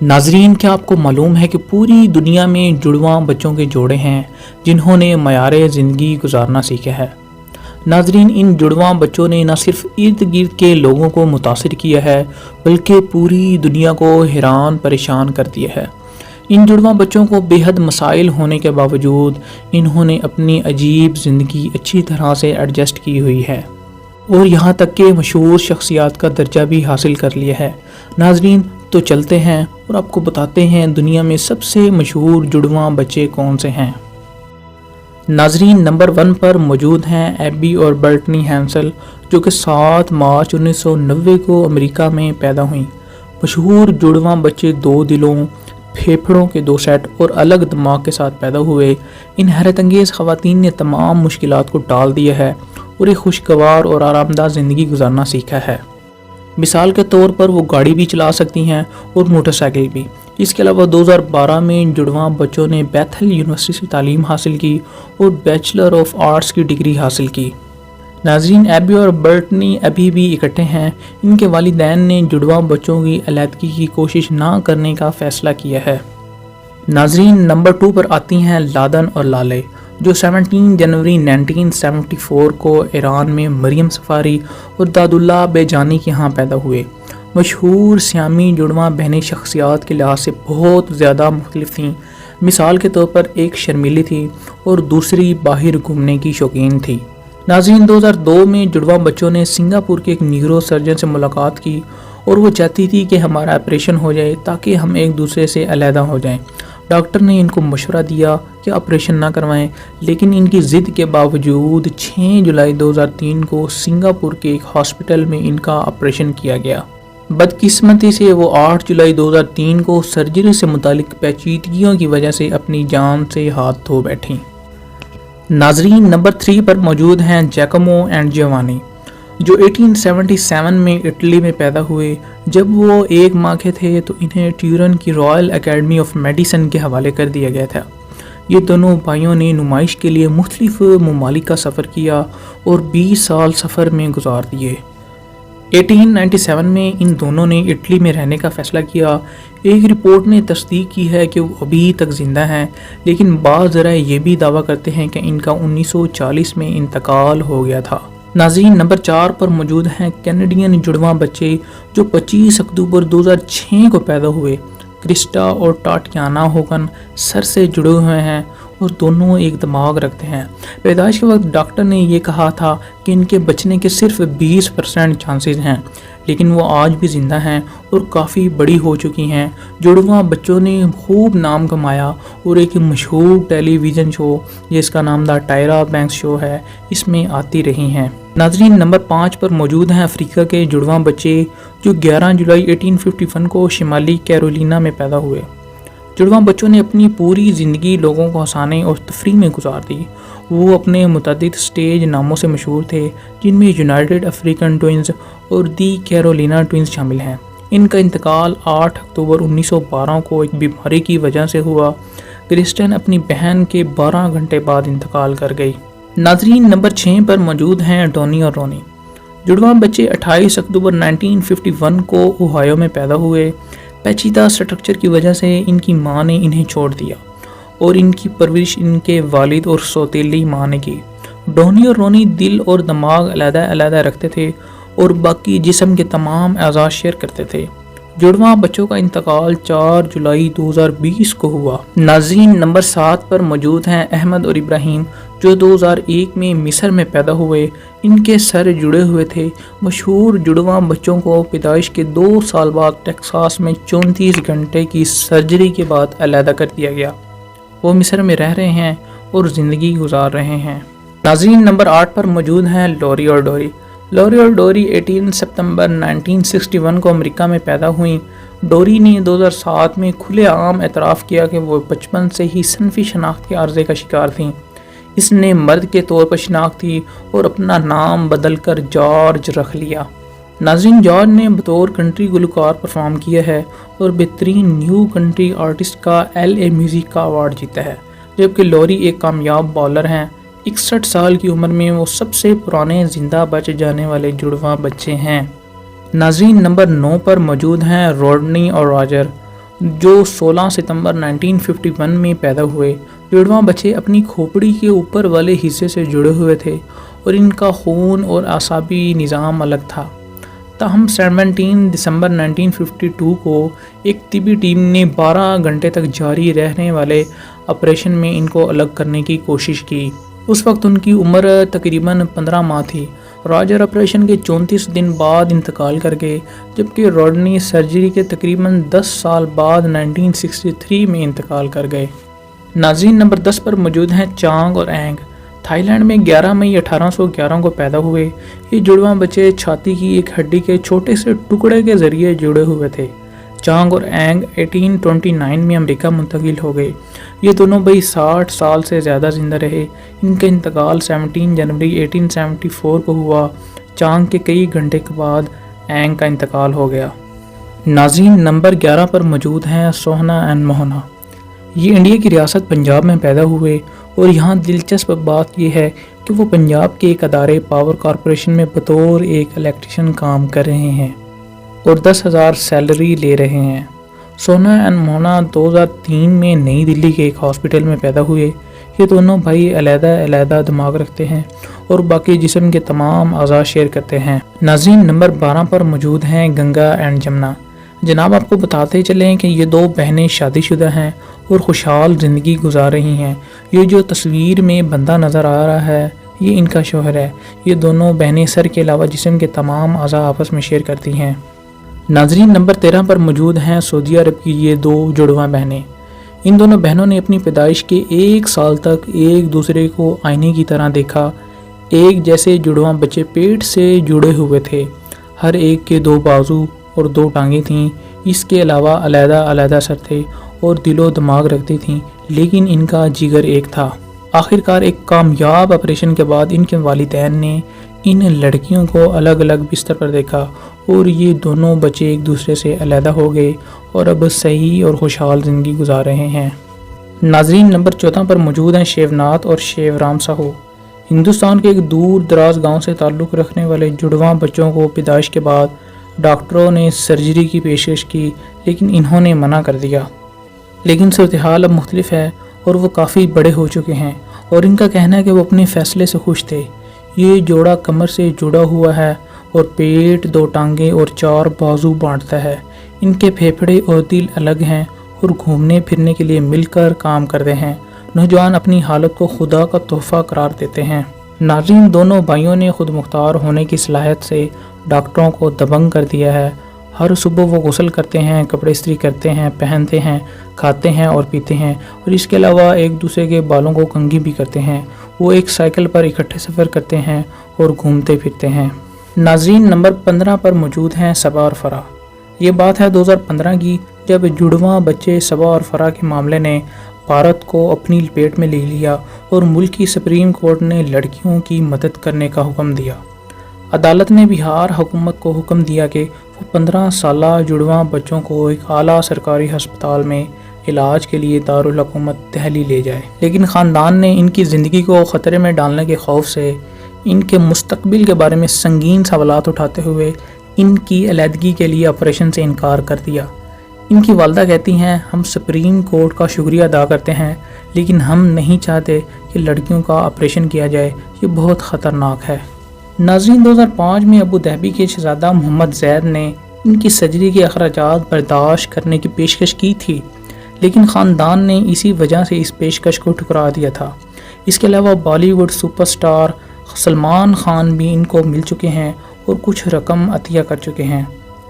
ناظرین، کیا آپ کو معلوم ہے کہ پوری دنیا میں جڑواں بچوں کے جوڑے ہیں جنہوں نے معیار زندگی گزارنا سیکھا ہے۔ ناظرین، ان جڑواں بچوں نے نہ صرف ارد گرد کے لوگوں کو متاثر کیا ہے بلکہ پوری دنیا کو حیران پریشان کر دیا ہے۔ ان جڑواں بچوں کو بے حد مسائل ہونے کے باوجود انہوں نے اپنی عجیب زندگی اچھی طرح سے ایڈجسٹ کی ہوئی ہے اور یہاں تک کہ مشہور شخصیات کا درجہ بھی حاصل کر لیا ہے۔ ناظرین، تو چلتے ہیں اور آپ کو بتاتے ہیں دنیا میں سب سے مشہور جڑواں بچے کون سے ہیں۔ ناظرین، نمبر 1 پر موجود ہیں ایبی اور برٹنی ہینسل، جو کہ 7 مارچ 1990 کو امریکہ میں پیدا ہوئیں۔ مشہور جڑواں بچے 2 دلوں، پھیپھڑوں کے 2 سیٹ اور الگ دماغ کے ساتھ پیدا ہوئے۔ ان حیرت انگیز خواتین نے تمام مشکلات کو ٹال دیا ہے اور ایک خوشگوار اور آرام دہ زندگی گزارنا سیکھا ہے۔ مثال کے طور پر وہ گاڑی بھی چلا سکتی ہیں اور موٹر سائیکل بھی۔ اس کے علاوہ 2012 میں جڑواں بچوں نے بیتھل یونیورسٹی سے تعلیم حاصل کی اور بیچلر آف آرٹس کی ڈگری حاصل کی۔ ناظرین، ایبی اور برٹنی ابھی بھی اکٹھے ہیں۔ ان کے والدین نے جڑواں بچوں کی علیحدگی کی کوشش نہ کرنے کا فیصلہ کیا ہے۔ ناظرین، نمبر 2 پر آتی ہیں لادن اور لالے، جو 17 جنوری 1974 کو ایران میں مریم سفاری اور داد اللہ بیجانی کے ہاں پیدا ہوئے۔ مشہور سیامی جڑواں بہنیں شخصیات کے لحاظ سے بہت زیادہ مختلف تھیں۔ مثال کے طور پر ایک شرمیلی تھی اور دوسری باہر گھومنے کی شوقین تھی۔ ناظرین، 2002 میں جڑواں بچوں نے سنگاپور کے ایک نیورو سرجن سے ملاقات کی اور وہ چاہتی تھی کہ ہمارا آپریشن ہو جائے تاکہ ہم ایک دوسرے سے علیحدہ ہو جائیں۔ ڈاکٹر نے ان کو مشورہ دیا کہ آپریشن نہ کروائیں، لیکن ان کی ضد کے باوجود 6 جولائی 2003 کو سنگاپور کے ایک ہاسپٹل میں ان کا آپریشن کیا گیا۔ بدقسمتی سے وہ 8 جولائی 2003 کو سرجری سے متعلق پیچیدگیوں کی وجہ سے اپنی جان سے ہاتھ دھو بیٹھیں۔ ناظرین، نمبر 3 پر موجود ہیں جیکومو اینڈ جیوانی، جو 1877 میں اٹلی میں پیدا ہوئے۔ جب وہ 1 ماہ کے تھے تو انہیں ٹیورن کی رائل اکیڈمی آف میڈیسن کے حوالے کر دیا گیا تھا۔ یہ دونوں بھائیوں نے نمائش کے لیے مختلف ممالک کا سفر کیا اور 20 سال سفر میں گزار دیے۔ 1897 میں ان دونوں نے اٹلی میں رہنے کا فیصلہ کیا۔ ایک رپورٹ نے تصدیق کی ہے کہ وہ ابھی تک زندہ ہیں، لیکن بعض ذرائع یہ بھی دعویٰ کرتے ہیں کہ ان کا 1940 میں انتقال ہو گیا تھا۔ ناظرین، نمبر 4 پر موجود ہیں کینیڈین جڑواں بچے، جو 25 اکتوبر 2006 کو پیدا ہوئے۔ کرسٹا اور ٹاٹیانا ہوگن سر سے جڑے ہوئے ہیں اور دونوں ایک دماغ رکھتے ہیں۔ پیدائش کے وقت ڈاکٹر نے یہ کہا تھا کہ ان کے بچنے کے صرف 20% چانسز ہیں، لیکن وہ آج بھی زندہ ہیں اور کافی بڑی ہو چکی ہیں۔ جڑواں بچوں نے خوب نام کمایا اور ایک مشہور ٹیلی ویژن شو جس کا نام دا ٹائرا بینکس شو ہے، اس میں آتی رہی ہیں۔ ناظرین، نمبر 5 پر موجود ہیں افریقہ کے جڑواں بچے، جو 11 جولائی 1851 کو شمالی کیرولینا میں پیدا ہوئے۔ جڑواں بچوں نے اپنی پوری زندگی لوگوں کو ہنسانے اور تفریح میں گزار دی۔ وہ اپنے متعدد سٹیج ناموں سے مشہور تھے، جن میں یونائیٹڈ افریقن ٹوئنز اور دی کیرولینا ٹوئنز شامل ہیں۔ ان کا انتقال 8 اکتوبر 1912 کو ایک بیماری کی وجہ سے ہوا۔ کرسٹن اپنی بہن کے 12 گھنٹے بعد انتقال کر گئی۔ ناظرین، نمبر 6 پر موجود ہیں ڈونی اور رونی، جڑواں بچے 28 اکتوبر 1951 کو اوہایو میں پیدا ہوئے۔ پیچیدہ سٹرکچر کی وجہ سے ان کی ماں نے انہیں چھوڑ دیا اور ان کی پرورش ان کے والد اور سوتیلی ماں نے کی۔ ڈونی اور رونی دل اور دماغ علیحدہ علیحدہ رکھتے تھے اور باقی جسم کے تمام اعضاء شیئر کرتے تھے۔ جڑواں بچوں کا انتقال 4 جولائی 2020 کو ہوا۔ ناظرین، نمبر 7 پر موجود ہیں احمد اور ابراہیم، جو 2001 میں مصر میں پیدا ہوئے۔ ان کے سر جڑے ہوئے تھے۔ مشہور جڑواں بچوں کو پیدائش کے 2 سال بعد ٹیکساس میں 34 گھنٹے کی سرجری کے بعد علیحدہ کر دیا گیا۔ وہ مصر میں رہ رہے ہیں اور زندگی گزار رہے ہیں۔ ناظرین، نمبر 8 پر موجود ہیں لوری اور ڈوری۔ لوری اور ڈوری 18 ستمبر 1961 کو امریکہ میں پیدا ہوئیں۔ ڈوری نے 2007 میں کھلے عام اعتراف کیا کہ وہ بچپن سے ہی صنفی شناخت کے عارضے کا شکار تھیں۔ اس نے مرد کے طور پر شناخت تھی اور اپنا نام بدل کر جارج رکھ لیا۔ ناظرین، جارج نے بطور کنٹری گلوکار پرفارم کیا ہے اور بہترین نیو کنٹری آرٹسٹ کا LA میوزک کا ایوارڈ جیتا ہے، جبکہ لوری ایک کامیاب بالر ہیں۔ 61 سال کی عمر میں وہ سب سے پرانے زندہ بچ جانے والے جڑواں بچے ہیں۔ ناظرین، نمبر 9 پر موجود ہیں روڈنی اور راجر، جو 16 ستمبر 1951 میں پیدا ہوئے۔ جڑواں بچے اپنی کھوپڑی کے اوپر والے حصے سے جڑے ہوئے تھے اور ان کا خون اور اعصابی نظام الگ تھا۔ تاہم 17 دسمبر 1952 کو ایک طبی ٹیم نے 12 گھنٹے تک جاری رہنے والے آپریشن میں ان کو الگ کرنے کی کوشش کی۔ اس وقت ان کی عمر تقریباً 15 ماہ تھی۔ راجر آپریشن کے 34 دن بعد انتقال کر گئے، جبکہ روڈنی سرجری کے تقریباً 10 سال بعد 1963 میں انتقال کر گئے۔ ناظرین، نمبر 10 پر موجود ہیں چانگ اور اینگ۔ تھائی لینڈ میں 11 مئی 1811 کو پیدا ہوئے۔ یہ جڑواں بچے چھاتی کی ایک ہڈی کے چھوٹے سے ٹکڑے کے ذریعے جڑے ہوئے تھے۔ چانگ اور اینگ 1829 میں امریکہ منتقل ہو گئے۔ یہ دونوں بھائی 60 سال سے زیادہ زندہ رہے۔ ان کا انتقال 17 جنوری 1874 کو ہوا۔ چانگ کے کئی گھنٹے کے بعد اینگ کا انتقال ہو گیا۔ ناظرین، نمبر 11 پر موجود ہیں سوہنا اینڈ موہنا۔ یہ انڈیا کی ریاست پنجاب میں پیدا ہوئے اور یہاں دلچسپ بات یہ ہے کہ وہ پنجاب کے ایک ادارے پاور کارپوریشن میں بطور ایک الیکٹریشین کام کر رہے ہیں اور 10,000 سیلری لے رہے ہیں۔ سوہنا اینڈ موہنا 2003 میں نئی دلی کے ایک ہاسپٹل میں پیدا ہوئے۔ یہ دونوں بھائی علیحدہ علیحدہ دماغ رکھتے ہیں اور باقی جسم کے تمام اعضاء شیئر کرتے ہیں۔ ناظرین، نمبر 12 پر موجود ہیں گنگا اینڈ جمنا۔ جناب، آپ کو بتاتے چلیں کہ یہ دو بہنیں شادی شدہ ہیں اور خوشحال زندگی گزار رہی ہیں۔ یہ جو تصویر میں بندہ نظر آ رہا ہے یہ ان کا شوہر ہے۔ یہ دونوں بہنیں سر کے علاوہ جسم کے تمام اعضاء آپس میں شیئر کرتی ہیں۔ ناظرین، نمبر 13 پر موجود ہیں سعودی عرب کی یہ دو جڑواں بہنیں۔ ان دونوں بہنوں نے اپنی پیدائش کے 1 سال تک ایک دوسرے کو آئینے کی طرح دیکھا۔ ایک جیسے جڑواں بچے پیٹ سے جڑے ہوئے تھے۔ ہر ایک کے 2 بازو اور 2 ٹانگیں تھیں۔ اس کے علاوہ علیحدہ علیحدہ سر تھے اور دل و دماغ رکھتی تھیں، لیکن ان کا جگر ایک تھا۔ آخرکار ایک کامیاب آپریشن کے بعد ان کے والدین نے ان لڑکیوں کو الگ الگ بستر پر دیکھا اور یہ دونوں بچے ایک دوسرے سے علیحدہ ہو گئے اور اب صحیح اور خوشحال زندگی گزار رہے ہیں۔ ناظرین، نمبر 14 پر موجود ہیں شیوناتھ اور شیورام ساہو۔ ہندوستان کے ایک دور دراز گاؤں سے تعلق رکھنے والے جڑواں بچوں کو پیدائش کے بعد ڈاکٹروں نے سرجری کی پیشکش کی، لیکن انہوں نے منع کر دیا۔ لیکن صورتحال اب مختلف ہے اور وہ کافی بڑے ہو چکے ہیں اور ان کا کہنا ہے کہ وہ اپنے فیصلے سے خوش تھے۔ یہ جوڑا کمر سے جڑا ہوا ہے اور پیٹ، 2 ٹانگیں اور 4 بازو بانٹتا ہے۔ ان کے پھیپھڑے اور دل الگ ہیں اور گھومنے پھرنے کے لیے مل کر کام کرتے ہیں۔ نوجوان اپنی حالت کو خدا کا تحفہ قرار دیتے ہیں۔ ناظرین، دونوں بھائیوں نے خود مختار ہونے کی صلاحیت سے ڈاکٹروں کو دبنگ کر دیا ہے۔ ہر صبح وہ غسل کرتے ہیں، کپڑے استری کرتے ہیں، پہنتے ہیں، کھاتے ہیں اور پیتے ہیں، اور اس کے علاوہ ایک دوسرے کے بالوں کو کنگھی بھی کرتے ہیں۔ وہ ایک سائیکل پر اکٹھے سفر کرتے ہیں اور گھومتے پھرتے ہیں۔ ناظرین، نمبر 15 پر موجود ہیں صبا اور فرح۔ یہ بات ہے 2015 کی، جب جڑواں بچے صبا اور فرح کے معاملے نے بھارت کو اپنی لپیٹ میں لے لیا اور ملکی سپریم کورٹ نے لڑکیوں کی مدد کرنے کا حکم دیا۔ عدالت نے بہار حکومت کو حکم دیا کہ وہ 15 سالہ جڑواں بچوں کو ایک اعلیٰ سرکاری ہسپتال میں علاج کے لیے دارالحکومت دہلی لے جائے، لیکن خاندان نے ان کی زندگی کو خطرے میں ڈالنے کے خوف سے ان کے مستقبل کے بارے میں سنگین سوالات اٹھاتے ہوئے ان کی علیحدگی کے لیے آپریشن سے انکار کر دیا۔ ان کی والدہ کہتی ہیں، ہم سپریم کورٹ کا شکریہ ادا کرتے ہیں، لیکن ہم نہیں چاہتے کہ لڑکیوں کا آپریشن کیا جائے، یہ بہت خطرناک ہے۔ ناظرین، 2005 میں ابو ظہبی کے شہزادہ محمد زید نے ان کی سرجری کے اخراجات برداشت کرنے کی پیشکش کی تھی، لیکن خاندان نے اسی وجہ سے اس پیشکش کو ٹھکرا دیا تھا۔ اس کے علاوہ Bollywood super star Salman Khan بھی ان کو مل چکے ہیں اور کچھ رقم عطیہ کر چکے ہیں۔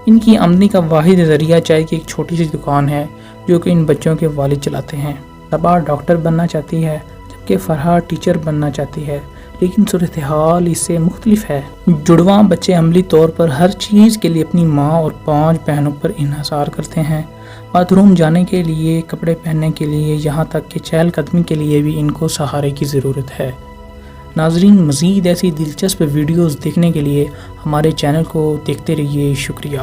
ان کی آمدنی کا واحد ذریعہ چائے کی ایک چھوٹی سی دکان ہے جو کہ ان بچوں کے والد چلاتے ہیں۔ صبا ڈاکٹر بننا چاہتی ہے جبکہ فرحہ ٹیچر بننا چاہتی ہے، لیکن صورتحال اس سے مختلف ہے۔ جڑواں بچے عملی طور پر ہر چیز کے لیے اپنی ماں اور 5 بہنوں پر انحصار کرتے ہیں۔ باتھ روم جانے کے لیے، کپڑے پہننے کے لیے، یہاں تک کہ چہل قدمی کے لیے بھی ان کو سہارے کی ضرورت ہے۔ ناظرین، مزید ایسی دلچسپ ویڈیوز دیکھنے کے لیے ہمارے چینل کو دیکھتے رہیے۔ شکریہ۔